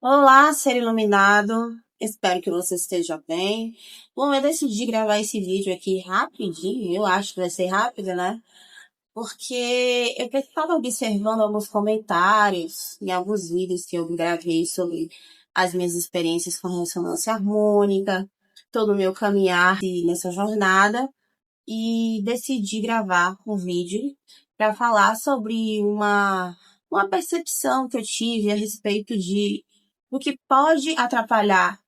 Olá, ser iluminado. Espero que você esteja bem. Bom, eu decidi gravar esse vídeo aqui rapidinho. Eu acho que vai ser rápido, né? Porque eu estava observando alguns comentários em alguns vídeos que eu gravei sobre as minhas experiências com ressonância harmônica, todo o meu caminhar nessa jornada, e decidi gravar um vídeo para falar sobre uma percepção que eu tive a respeito de o que pode atrapalhar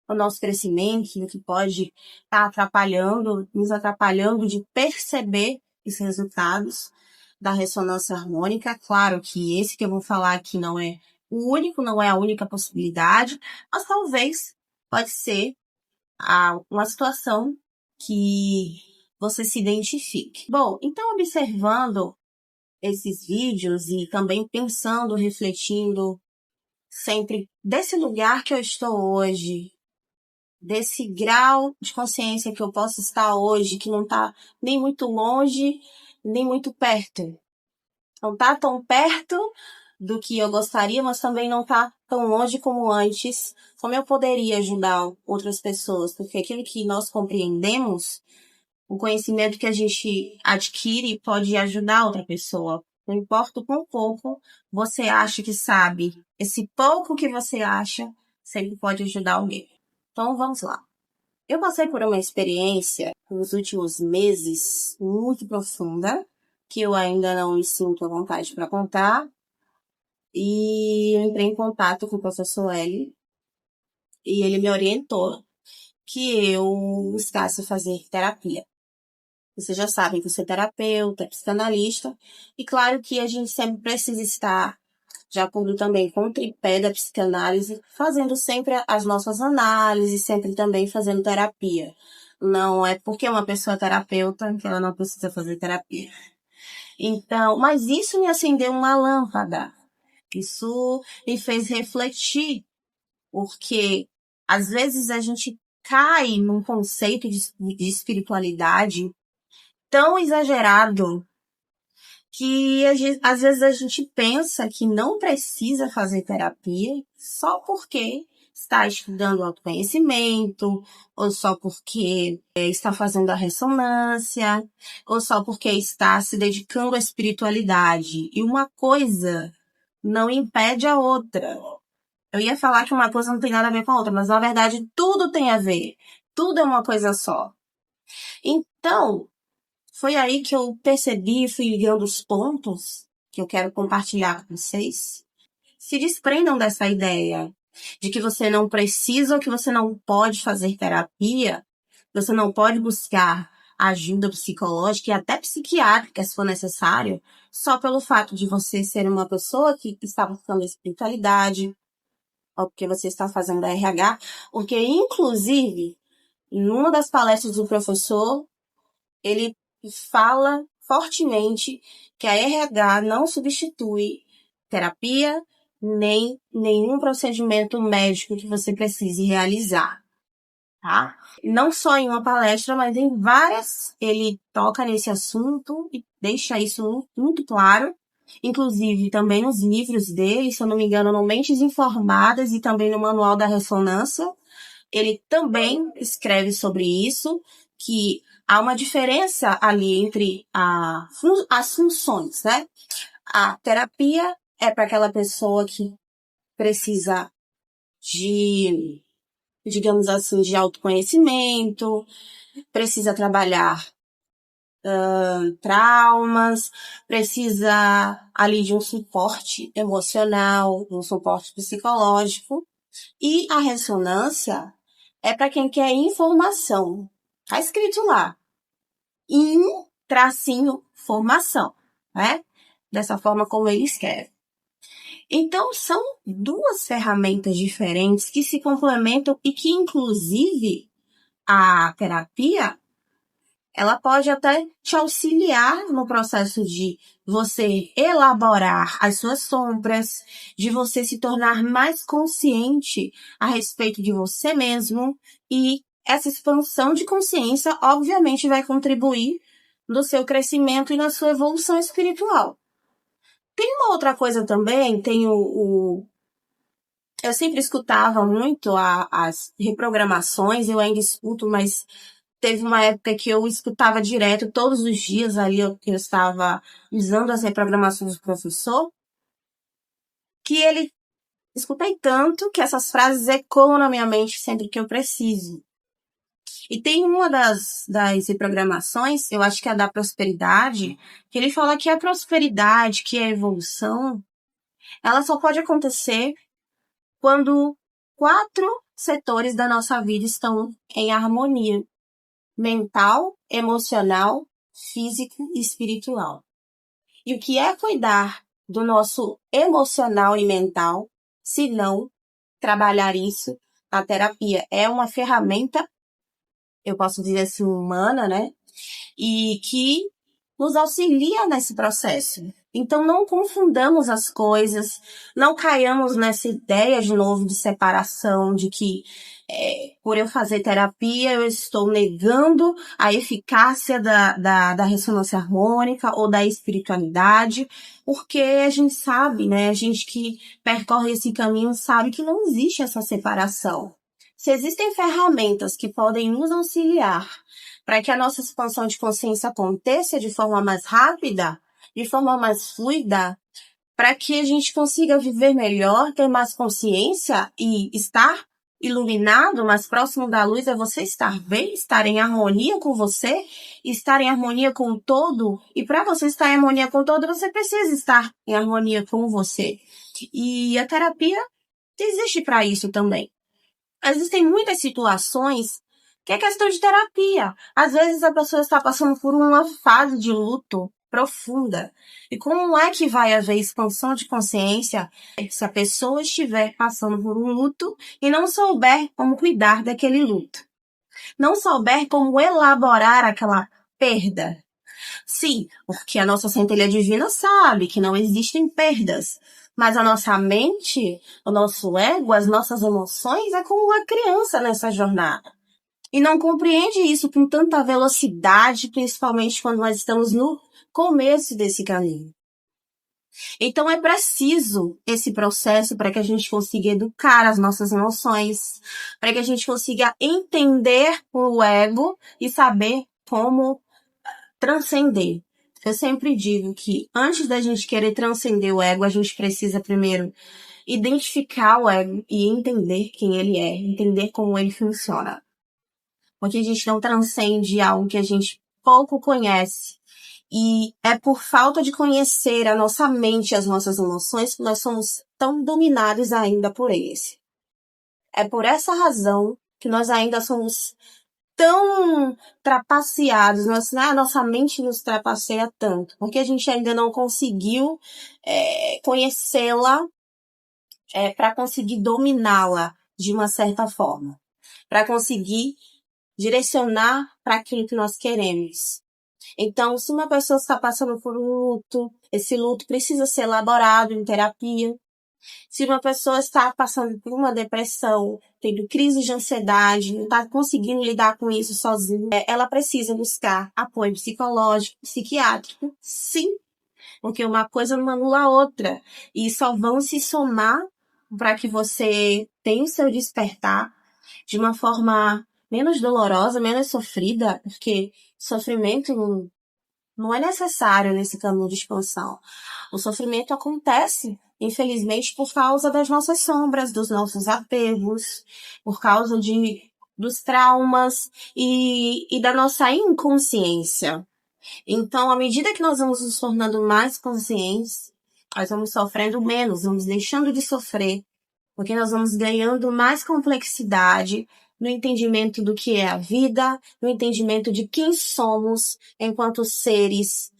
o nosso crescimento, o que pode estar atrapalhando, nos atrapalhando de perceber os resultados da ressonância harmônica. Claro que esse que eu vou falar aqui não é o único, não é a única possibilidade, mas talvez pode ser uma situação que você se identifique. Bom, então observando esses vídeos e também pensando, refletindo sempre desse lugar que eu estou hoje, desse grau de consciência que eu posso estar hoje, que não está nem muito longe, nem muito perto. Não está tão perto do que eu gostaria, mas também não está tão longe como antes, como eu poderia ajudar outras pessoas, porque aquilo que nós compreendemos, o conhecimento que a gente adquire pode ajudar outra pessoa. Não importa o quão pouco você acha que sabe, esse pouco que você acha sempre pode ajudar alguém. Então vamos lá. Eu passei por uma experiência nos últimos meses muito profunda, que eu ainda não me sinto à vontade para contar, e eu entrei em contato com o professor L, e ele me orientou que eu buscasse fazer terapia. Vocês já sabem que eu sou terapeuta, psicanalista, e claro que a gente sempre precisa estar de acordo também com o tripé da psicanálise, fazendo sempre as nossas análises, sempre também fazendo terapia. Não é porque uma pessoa é terapeuta que ela não precisa fazer terapia. Então, mas isso me acendeu uma lâmpada. Isso me fez refletir, porque às vezes a gente cai num conceito de espiritualidade tão exagerado que às vezes a gente pensa que não precisa fazer terapia só porque está estudando autoconhecimento, ou só porque está fazendo a ressonância, ou só porque está se dedicando à espiritualidade. E uma coisa não impede a outra. Eu ia falar que uma coisa não tem nada a ver com a outra, mas na verdade tudo tem a ver. Tudo é uma coisa só. Então, foi aí que eu percebi, fui ligando os pontos que eu quero compartilhar com vocês. Se desprendam dessa ideia de que você não precisa ou que você não pode fazer terapia, você não pode buscar ajuda psicológica e até psiquiátrica, se for necessário, só pelo fato de você ser uma pessoa que está buscando espiritualidade, ou porque você está fazendo RH, porque, inclusive, em uma das palestras do professor, ele fala fortemente que a RH não substitui terapia nem nenhum procedimento médico que você precise realizar, tá? Não só em uma palestra, mas em várias, ele toca nesse assunto e deixa isso muito claro. Inclusive, também nos livros dele, se eu não me engano, no Mentes Informadas e também no Manual da Ressonância, ele também escreve sobre isso, que há uma diferença ali entre as funções, né? A terapia é para aquela pessoa que precisa de, digamos assim, de autoconhecimento, precisa trabalhar traumas, precisa ali de um suporte emocional, um suporte psicológico. E a ressonância é para quem quer informação. Tá escrito lá. Tracinho formação, né? Dessa forma como ele escreve. Então, são duas ferramentas diferentes que se complementam e que, inclusive, a terapia, ela pode até te auxiliar no processo de você elaborar as suas sombras, de você se tornar mais consciente a respeito de você mesmo, e essa expansão de consciência, obviamente, vai contribuir no seu crescimento e na sua evolução espiritual. Tem uma outra coisa também, tem Eu sempre escutava muito as reprogramações, eu ainda escuto, mas teve uma época que eu escutava direto, todos os dias ali que eu estava usando as reprogramações do professor, que ele escutei tanto que essas frases ecoam na minha mente sempre que eu preciso. E tem uma das reprogramações, eu acho que é a da prosperidade, que ele fala que a prosperidade, que a evolução, ela só pode acontecer quando 4 setores da nossa vida estão em harmonia: mental, emocional, físico e espiritual. E o que é cuidar do nosso emocional e mental, se não trabalhar isso na terapia? É uma ferramenta, eu posso dizer assim, humana, né? E que nos auxilia nesse processo. Então não confundamos as coisas, não caiamos nessa ideia de novo de separação, de que por eu fazer terapia eu estou negando a eficácia da ressonância harmônica ou da espiritualidade, porque a gente sabe, né, a gente que percorre esse caminho sabe que não existe essa separação. Se existem ferramentas que podem nos auxiliar para que a nossa expansão de consciência aconteça de forma mais rápida, de forma mais fluida, para que a gente consiga viver melhor, ter mais consciência e estar iluminado, mais próximo da luz, é você estar bem, estar em harmonia com você, estar em harmonia com o todo. E para você estar em harmonia com o todo, você precisa estar em harmonia com você. E a terapia existe para isso também. Existem muitas situações que é questão de terapia. Às vezes a pessoa está passando por uma fase de luto profunda. E como é que vai haver expansão de consciência se a pessoa estiver passando por um luto e não souber como cuidar daquele luto? Não souber como elaborar aquela perda? Sim, porque a nossa centelha divina sabe que não existem perdas. Mas a nossa mente, o nosso ego, as nossas emoções é como uma criança nessa jornada. E não compreende isso com tanta velocidade, principalmente quando nós estamos no começo desse caminho. Então é preciso esse processo para que a gente consiga educar as nossas emoções, para que a gente consiga entender o ego e saber como transcender. Eu sempre digo que antes da gente querer transcender o ego, a gente precisa primeiro identificar o ego e entender quem ele é, entender como ele funciona. Porque a gente não transcende algo que a gente pouco conhece. E é por falta de conhecer a nossa mente e as nossas emoções que nós somos tão dominados ainda por eles. É por essa razão que nós ainda somos tão trapaceados, nossa mente nos trapaceia tanto, porque a gente ainda não conseguiu conhecê-la para conseguir dominá-la de uma certa forma, para conseguir direcionar para aquilo que nós queremos. Então, se uma pessoa está passando por um luto, esse luto precisa ser elaborado em terapia. Se uma pessoa está passando por uma depressão, tendo crise de ansiedade, não está conseguindo lidar com isso sozinha, ela precisa buscar apoio psicológico, psiquiátrico, sim, porque uma coisa não anula a outra. E só vão se somar para que você tenha o seu despertar de uma forma menos dolorosa, menos sofrida, porque sofrimento não é necessário nesse caminho de expansão. O sofrimento acontece, infelizmente, por causa das nossas sombras, dos nossos apegos, por causa dos traumas e da nossa inconsciência. Então, à medida que nós vamos nos tornando mais conscientes, nós vamos sofrendo menos, vamos deixando de sofrer, porque nós vamos ganhando mais complexidade no entendimento do que é a vida, no entendimento de quem somos enquanto seres,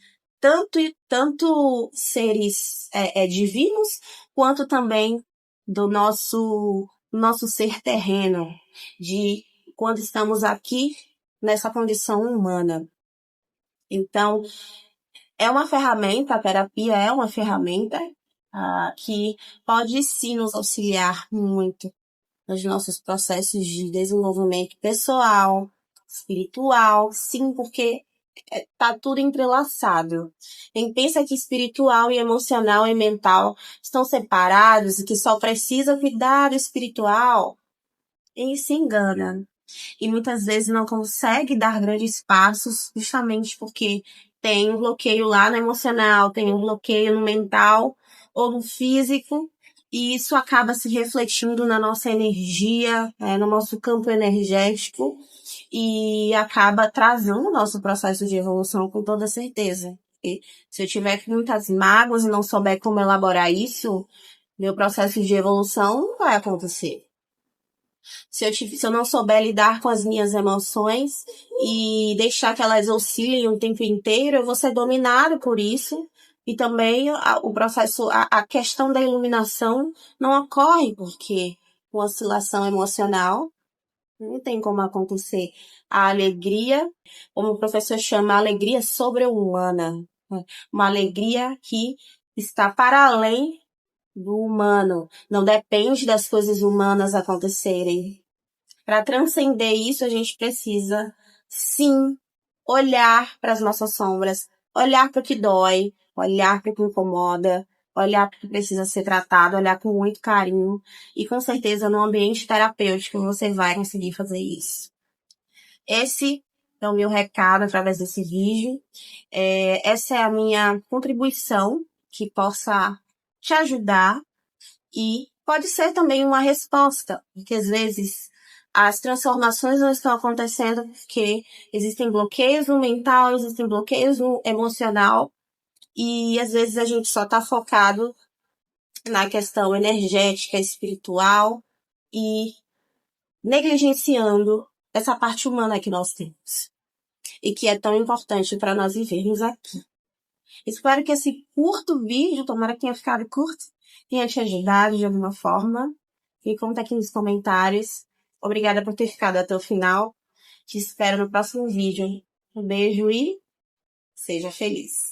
tanto seres divinos, quanto também do nosso ser terreno, de quando estamos aqui nessa condição humana. Então, é uma ferramenta, a terapia é uma ferramenta que pode sim nos auxiliar muito nos nossos processos de desenvolvimento pessoal, espiritual, sim, porque tá tudo entrelaçado. Quem pensa que espiritual e emocional e mental estão separados e que só precisa cuidar do espiritual, ele se engana. E muitas vezes não consegue dar grandes passos justamente porque tem um bloqueio lá no emocional, tem um bloqueio no mental ou no físico, e isso acaba se refletindo na nossa energia, no nosso campo energético, e acaba atrasando o nosso processo de evolução com toda certeza. E se eu tiver com muitas mágoas e não souber como elaborar isso, meu processo de evolução não vai acontecer. Se eu não souber lidar com as minhas emoções e deixar que elas oscilem o tempo inteiro, eu vou ser dominado por isso. E também o processo, a questão da iluminação não ocorre porque com oscilação emocional não tem como acontecer. A alegria, como o professor chama, a alegria sobre-humana. Uma alegria que está para além do humano. Não depende das coisas humanas acontecerem. Para transcender isso, a gente precisa, sim, olhar para as nossas sombras, olhar para o que dói, olhar para o que incomoda, olhar para o que precisa ser tratado, olhar com muito carinho. E com certeza, no ambiente terapêutico, você vai conseguir fazer isso. Esse é o meu recado através desse vídeo. Essa é a minha contribuição que possa te ajudar e pode ser também uma resposta, porque às vezes as transformações não estão acontecendo porque existem bloqueios no mental, existem bloqueios no emocional, e às vezes a gente só está focado na questão energética, espiritual e negligenciando essa parte humana que nós temos e que é tão importante para nós vivermos aqui. Espero que esse curto vídeo, tomara que tenha ficado curto, tenha te ajudado de alguma forma. Me conta aqui nos comentários. Obrigada por ter ficado até o final. Te espero no próximo vídeo. Um beijo e seja feliz.